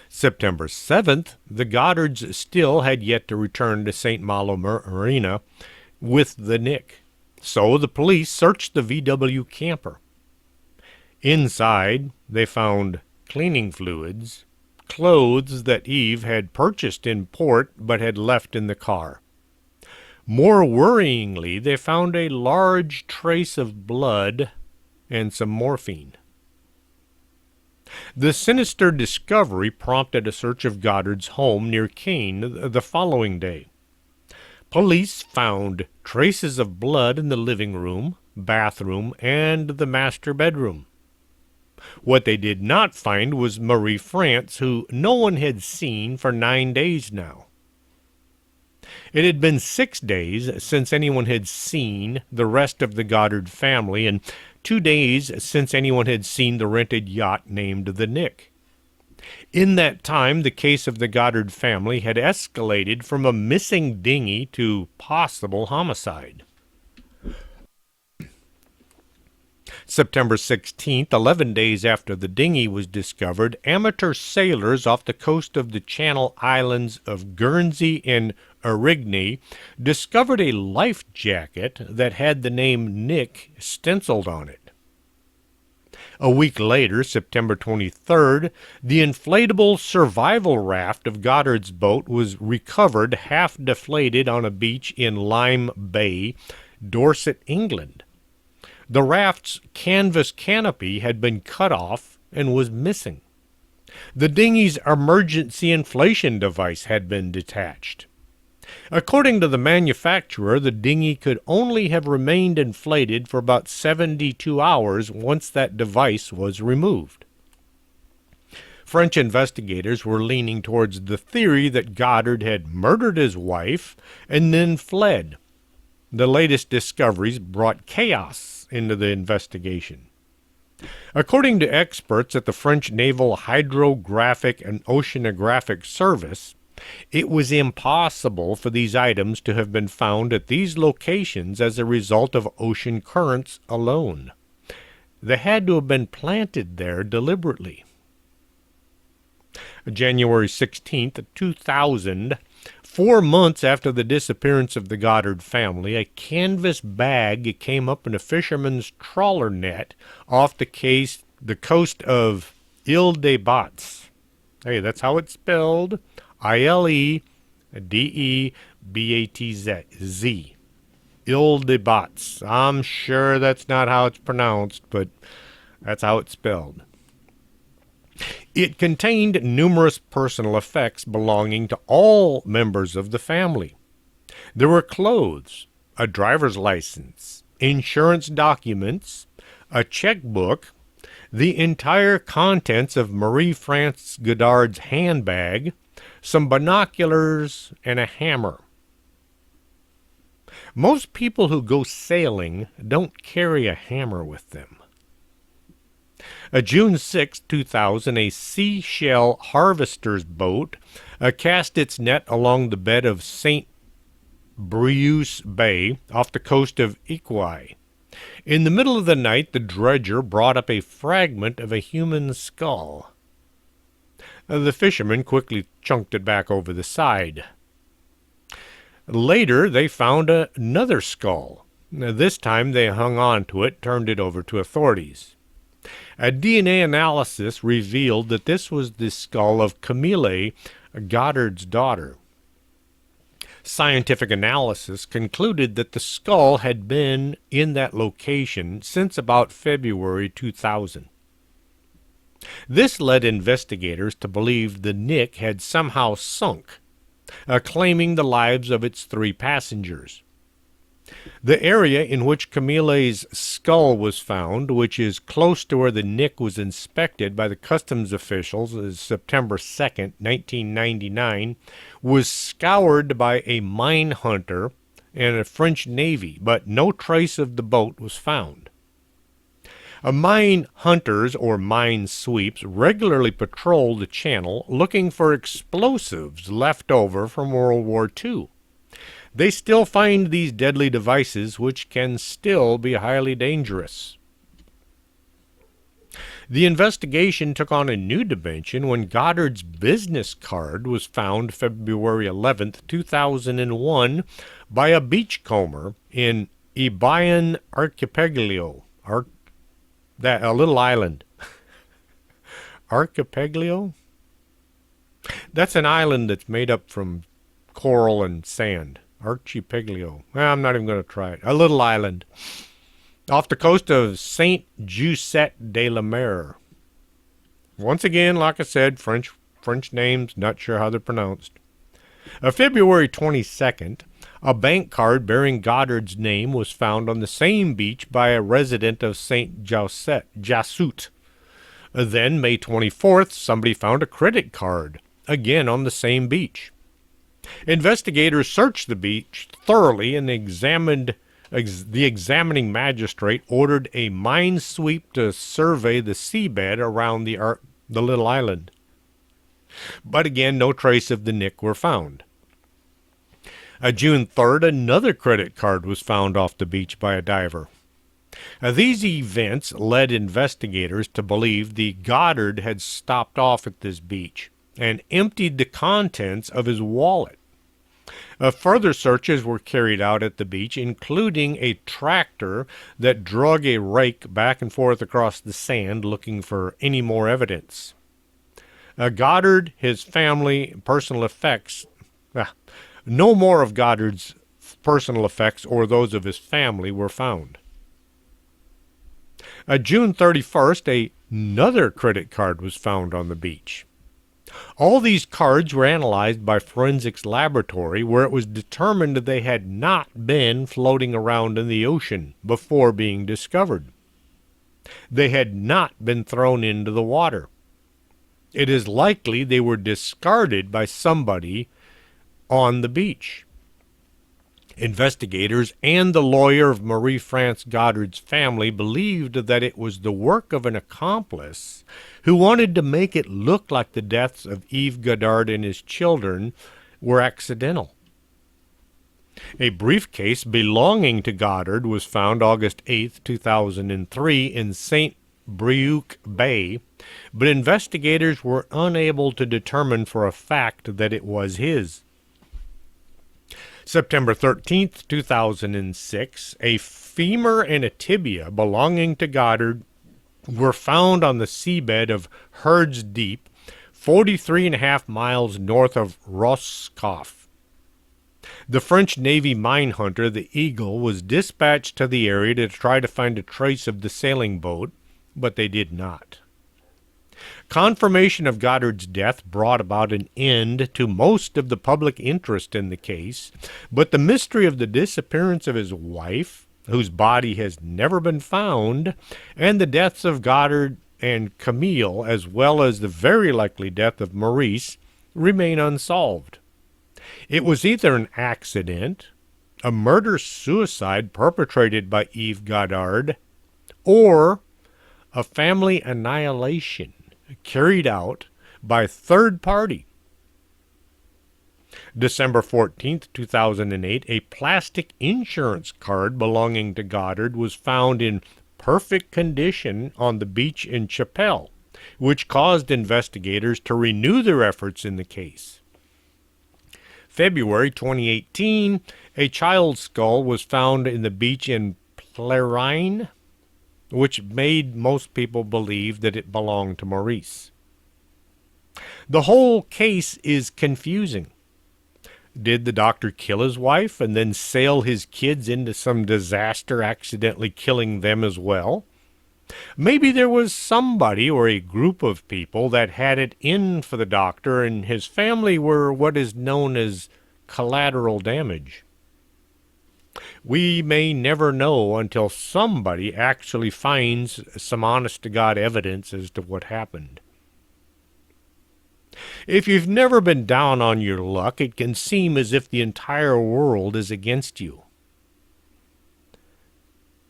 September 7th, the Goddards still had yet to return to St. Malo Marina with the Nick, so the police searched the VW camper. Inside, they found cleaning fluids, clothes that Eve had purchased in port but had left in the car. More worryingly, they found a large trace of blood and some morphine. The sinister discovery prompted a search of Goddard's home near Caen the following day. Police found traces of blood in the living room, bathroom, and the master bedroom. What they did not find was Marie France, who no one had seen for 9 days now. It had been 6 days since anyone had seen the rest of the Goddard family, and 2 days since anyone had seen the rented yacht named the Nick. In that time, the case of the Goddard family had escalated from a missing dinghy to possible homicide. September 16th, 11 days after the dinghy was discovered, amateur sailors off the coast of the Channel Islands of Guernsey and Erigny discovered a life jacket that had the name Nick stenciled on it. A week later, September 23rd, the inflatable survival raft of Goddard's boat was recovered half deflated on a beach in Lyme Bay, Dorset, England. The raft's canvas canopy had been cut off and was missing. The dinghy's emergency inflation device had been detached. According to the manufacturer, the dinghy could only have remained inflated for about 72 hours once that device was removed. French investigators were leaning towards the theory that Goddard had murdered his wife and then fled. The latest discoveries brought chaos into the investigation. According to experts at the French Naval Hydrographic and Oceanographic Service, it was impossible for these items to have been found at these locations as a result of ocean currents alone. They had to have been planted there deliberately. January 16th, 2000, 4 months after the disappearance of the Goddard family, a canvas bag came up in a fisherman's trawler net off the coast of Ile-de-Batz. Hey, that's how it's spelled. I-L-E-D-E-B-A-T-Z. Ile-de-Batz. I'm sure that's not how it's pronounced, but that's how it's spelled. It contained numerous personal effects belonging to all members of the family. There were clothes, a driver's license, insurance documents, a checkbook, the entire contents of Marie France Godard's handbag, some binoculars, and a hammer. Most people who go sailing don't carry a hammer with them. June 6, 2000, a seashell harvester's boat cast its net along the bed of St. Brieuc Bay off the coast of Iquique. In the middle of the night, the dredger brought up a fragment of a human skull. The fishermen quickly chunked it back over the side. Later, they found another skull. This time, they hung on to it, turned it over to authorities. A DNA analysis revealed that this was the skull of Camille, Godard's daughter. Scientific analysis concluded that the skull had been in that location since about February 2000. This led investigators to believe the Nick had somehow sunk, claiming the lives of its 3 passengers. The area in which Camille's skull was found, which is close to where the Nick was inspected by the customs officials as September 2, 1999, was scoured by a mine hunter and a French Navy, but no trace of the boat was found. Mine hunters, or mine sweeps, regularly patrol the channel looking for explosives left over from World War II. They still find these deadly devices, which can still be highly dangerous. The investigation took on a new dimension when Godard's business card was found February 11, 2001, by a beachcomber in Ibayan Archipelago, a little island. Archipelago? That's an island that's made up from coral and sand. Archipelago. Well, I'm not even going to try it. A little island off the coast of Saint Just de la Mer. Once again, like I said, French names, not sure how they're pronounced. February 22nd, a bank card bearing Godard's name was found on the same beach by a resident of Saint Jasut. Then, May 24th, somebody found a credit card, again on the same beach. Investigators searched the beach thoroughly, and the examining magistrate ordered a mine sweep to survey the seabed around the little island. But again, no trace of the Nick were found. June 3rd, another credit card was found off the beach by a diver. These events led investigators to believe the Godard had stopped off at this beach and emptied the contents of his wallet. Further searches were carried out at the beach, including a tractor that drug a rake back and forth across the sand looking for any more evidence. Godard, his family, personal effects. No more of Godard's personal effects or those of his family were found. June 31st, another credit card was found on the beach. All these cards were analyzed by Forensics Laboratory, where it was determined that they had not been floating around in the ocean before being discovered. They had not been thrown into the water. It is likely they were discarded by somebody on the beach. Investigators and the lawyer of Marie France Godard's family believed that it was the work of an accomplice who wanted to make it look like the deaths of Yves Godard and his children were accidental. A briefcase belonging to Godard was found August 8, 2003 in St. Brieuc Bay, but investigators were unable to determine for a fact that it was his. September 13, 2006, a femur and a tibia belonging to Godard were found on the seabed of Herds Deep, 43.5 miles north of Roscoff. The French Navy mine hunter, the Eagle, was dispatched to the area to try to find a trace of the sailing boat, but they did not. Confirmation of Godard's death brought about an end to most of the public interest in the case, but the mystery of the disappearance of his wife, whose body has never been found, and the deaths of Godard and Camille, as well as the very likely death of Maurice, remain unsolved. It was either an accident, a murder-suicide perpetrated by Yves Goddard, or a family annihilation carried out by third party. December 14th, 2008, a plastic insurance card belonging to Goddard was found in perfect condition on the beach in Chappelle, which caused investigators to renew their efforts in the case. February 2018, a child's skull was found in the beach in Plérine, which made most people believe that it belonged to Maurice. The whole case is confusing. Did the doctor kill his wife and then sail his kids into some disaster, accidentally killing them as well? Maybe there was somebody or a group of people that had it in for the doctor and his family were what is known as collateral damage. We may never know until somebody actually finds some honest-to-God evidence as to what happened. If you've never been down on your luck, it can seem as if the entire world is against you.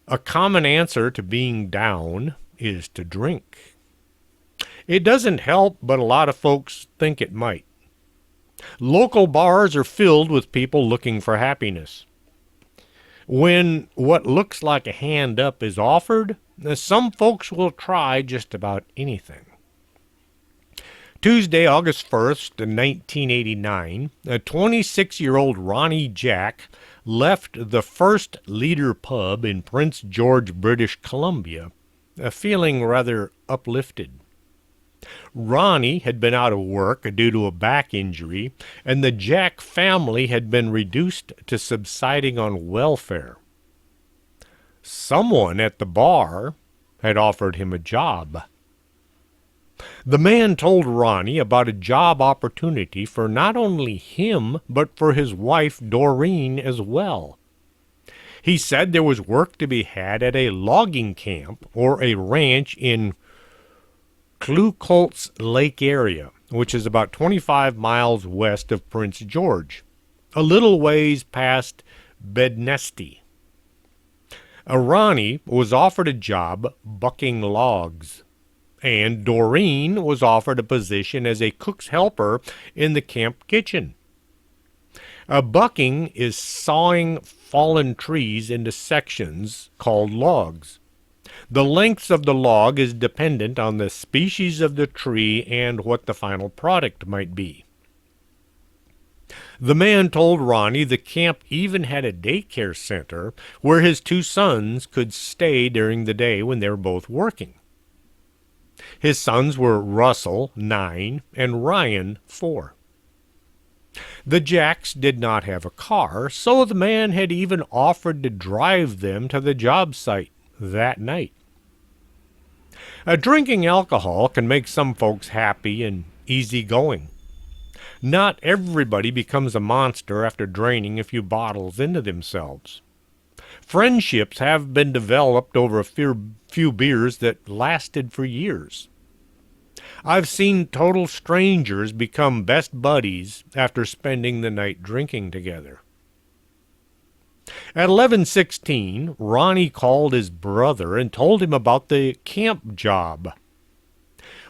A common answer to being down is to drink. It doesn't help, but a lot of folks think it might. Local bars are filled with people looking for happiness. When what looks like a hand up is offered, some folks will try just about anything. Tuesday, August 1st, 1989, a 26-year-old Ronnie Jack left the First Leader Pub in Prince George, British Columbia, feeling rather uplifted. Ronnie had been out of work due to a back injury, and the Jack family had been reduced to subsiding on welfare. Someone at the bar had offered him a job. The man told Ronnie about a job opportunity for not only him, but for his wife Doreen as well. He said there was work to be had at a logging camp or a ranch in Klukoltz Lake area, which is about 25 miles west of Prince George, a little ways past Bednesty. Ronnie was offered a job bucking logs, and Doreen was offered a position as a cook's helper in the camp kitchen. Bucking is sawing fallen trees into sections called logs. The length of the log is dependent on the species of the tree and what the final product might be. The man told Ronnie the camp even had a daycare center where his two sons could stay during the day when they were both working. His sons were Russell, 9, and Ryan, 4. The Jacks did not have a car, so the man had even offered to drive them to the job site that night. Drinking alcohol can make some folks happy and easygoing. Not everybody becomes a monster after draining a few bottles into themselves. Friendships have been developed over a few beers that lasted for years. I've seen total strangers become best buddies after spending the night drinking together. At 11:16, Ronnie called his brother and told him about the camp job.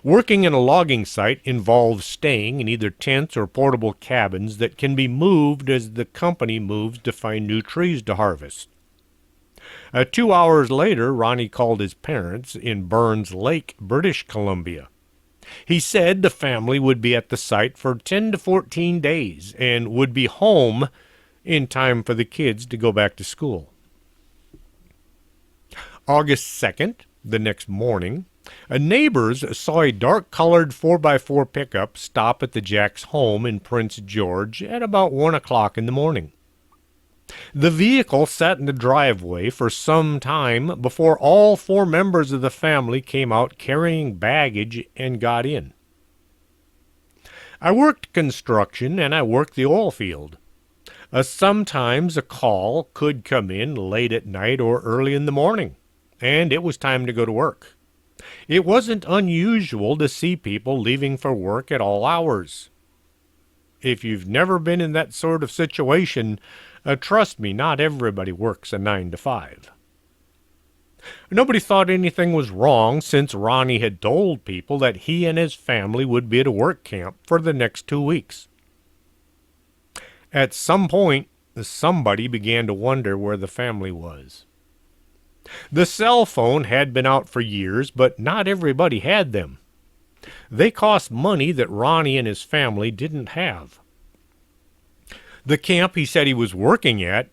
Working in a logging site involves staying in either tents or portable cabins that can be moved as the company moves to find new trees to harvest. 2 hours later, Ronnie called his parents in Burns Lake, British Columbia. He said the family would be at the site for 10 to 14 days and would be home in time for the kids to go back to school. August 2nd, the next morning, neighbors saw a dark-colored 4x4 pickup stop at the Jacks' home in Prince George at about 1 o'clock in the morning. The vehicle sat in the driveway for some time before all 4 members of the family came out carrying baggage and got in. I worked construction and I worked the oil field. Sometimes a call could come in late at night or early in the morning, and it was time to go to work. It wasn't unusual to see people leaving for work at all hours. If you've never been in that sort of situation, trust me, not everybody works a 9 to 5. Nobody thought anything was wrong since Ronnie had told people that he and his family would be at a work camp for the next 2 weeks. At some point, somebody began to wonder where the family was. The cell phone had been out for years, but not everybody had them. They cost money that Ronnie and his family didn't have. The camp he said he was working at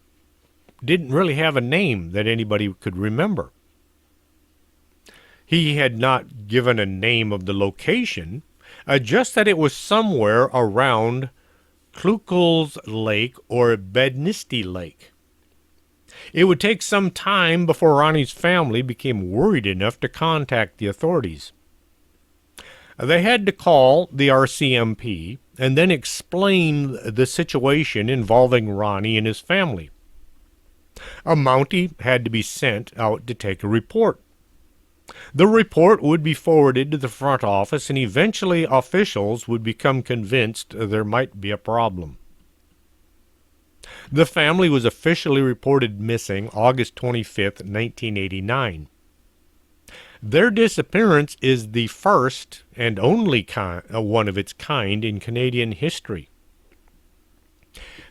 didn't really have a name that anybody could remember. He had not given a name of the location, just that it was somewhere around Klukel's Lake or Bednisty Lake. It would take some time before Ronnie's family became worried enough to contact the authorities. They had to call the RCMP and then explain the situation involving Ronnie and his family. A Mountie had to be sent out to take a report. The report would be forwarded to the front office, and eventually officials would become convinced there might be a problem. The family was officially reported missing August 25th, 1989. Their disappearance is the first and only one of its kind in Canadian history.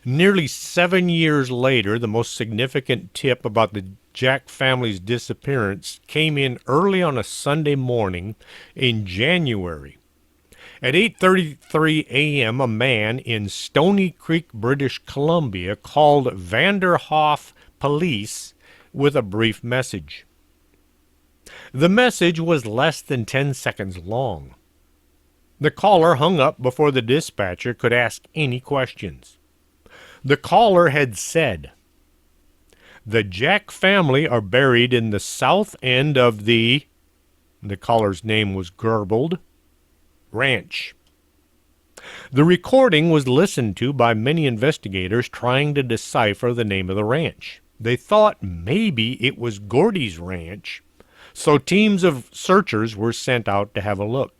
Nearly 7 years later, the most significant tip about the Jack family's disappearance came in early on a Sunday morning in January. At 8:33 a.m., a man in Stony Creek, British Columbia, called Vanderhoff Police with a brief message. The message was less than 10 seconds long. The caller hung up before the dispatcher could ask any questions. The caller had said, "The Jack family are buried in the south end of the caller's name was garbled, ranch." The recording was listened to by many investigators trying to decipher the name of the ranch. They thought maybe it was Gordy's Ranch, so teams of searchers were sent out to have a look.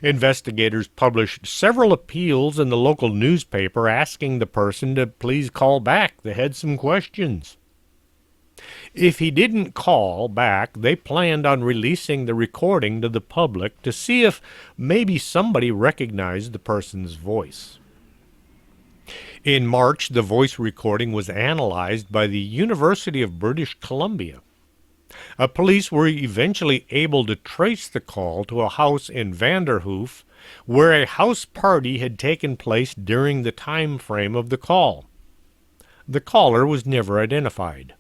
Investigators published several appeals in the local newspaper asking the person to please call back. They had some questions. If he didn't call back, they planned on releasing the recording to the public to see if maybe somebody recognized the person's voice. In March, the voice recording was analyzed by the University of British Columbia. Police were eventually able to trace the call to a house in Vanderhoof where a house party had taken place during the time frame of the call. The caller was never identified.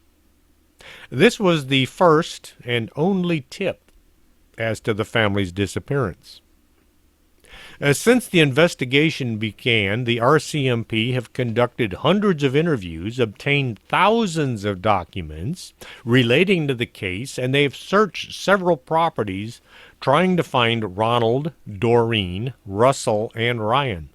This was the first and only tip as to the family's disappearance. Since the investigation began, the RCMP have conducted hundreds of interviews, obtained thousands of documents relating to the case, and they have searched several properties trying to find Ronald, Doreen, Russell, and Ryan.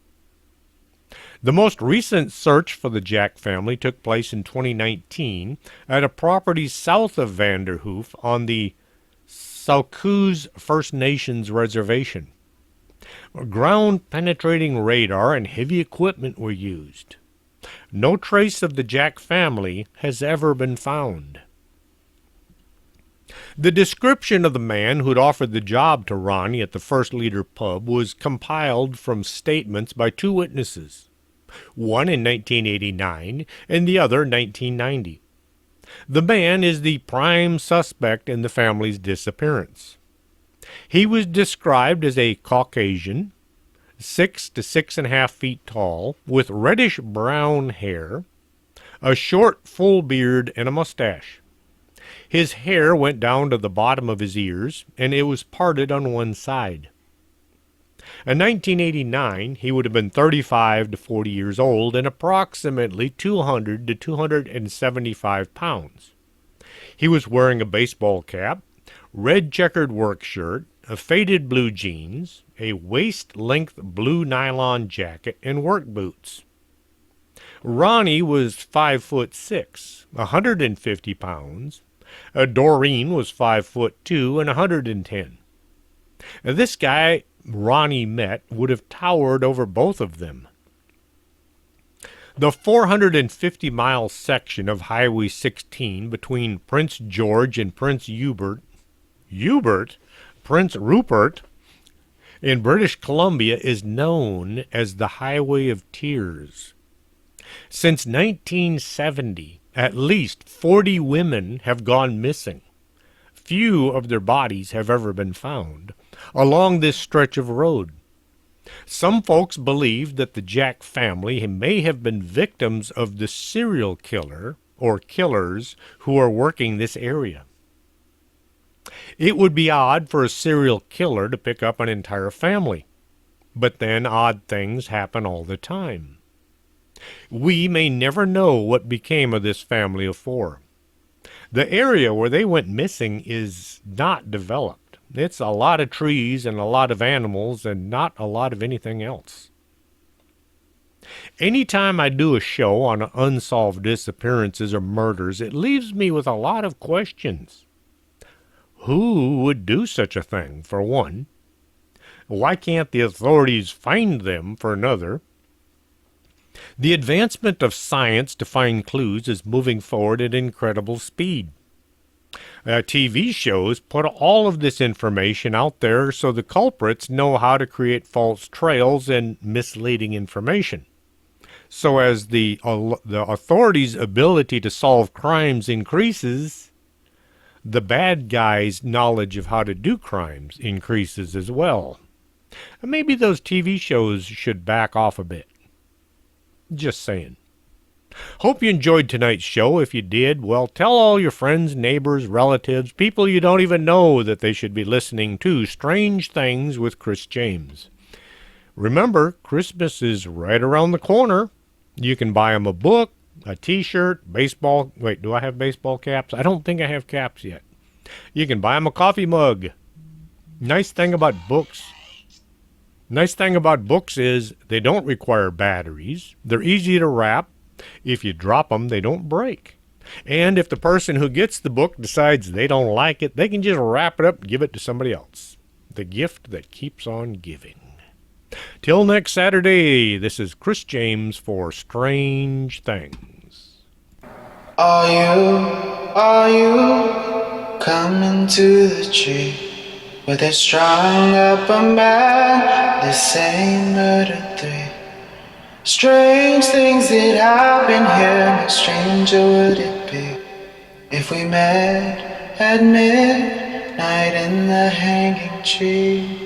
The most recent search for the Jack family took place in 2019 at a property south of Vanderhoof on the Saucuz First Nations Reservation. Ground-penetrating radar and heavy equipment were used. No trace of the Jack family has ever been found. The description of the man who'd offered the job to Ronnie at the First Leader pub was compiled from statements by two witnesses, one in 1989 and the other in 1990. The man is the prime suspect in the family's disappearance. He was described as a Caucasian, 6 to 6.5 feet tall, with reddish-brown hair, a short, full beard, and a mustache. His hair went down to the bottom of his ears, and it was parted on one side. In 1989, he would have been 35 to 40 years old and approximately 200 to 275 pounds. He was wearing a baseball cap, red checkered work shirt, a faded blue jeans, a waist-length blue nylon jacket, and work boots. Ronnie was 5'6", 150 pounds, Doreen was 5'2" and 110. This guy Ronnie met would have towered over both of them. The 450-mile section of Highway 16 between Prince George and Prince Prince Rupert in British Columbia is known as the Highway of Tears. Since 1970, at least 40 women have gone missing. Few of their bodies have ever been found along this stretch of road. Some folks believe that the Jack family may have been victims of the serial killer or killers who are working this area. It would be odd for a serial killer to pick up an entire family, but then odd things happen all the time. We may never know what became of this family of four. The area where they went missing is not developed. It's a lot of trees and a lot of animals and not a lot of anything else. Anytime I do a show on unsolved disappearances or murders, it leaves me with a lot of questions. Who would do such a thing, for one? Why can't the authorities find them, for another? The advancement of science to find clues is moving forward at incredible speed. TV shows put all of this information out there so the culprits know how to create false trails and misleading information. So as the authorities' ability to solve crimes increases, the bad guys' knowledge of how to do crimes increases as well. Maybe those TV shows should back off a bit. Just saying. Hope you enjoyed tonight's show. If you did, well, tell all your friends, neighbors, relatives, people you don't even know that they should be listening to Strange Things with Chris James. Remember, Christmas is right around the corner. You can buy them a book, a t-shirt, baseball. Wait, do I have baseball caps? I don't think I have caps yet. You can buy them a coffee mug. Nice thing about books is they don't require batteries. They're easy to wrap. If you drop them, they don't break. And if the person who gets the book decides they don't like it, they can just wrap it up and give it to somebody else. The gift that keeps on giving. Till next Saturday, this is Chris James for Strange Things. Are you coming to the tree where they strung up a man, they say murder 3? Strange things that happen here, no stranger would it be if we met at midnight in the hanging tree.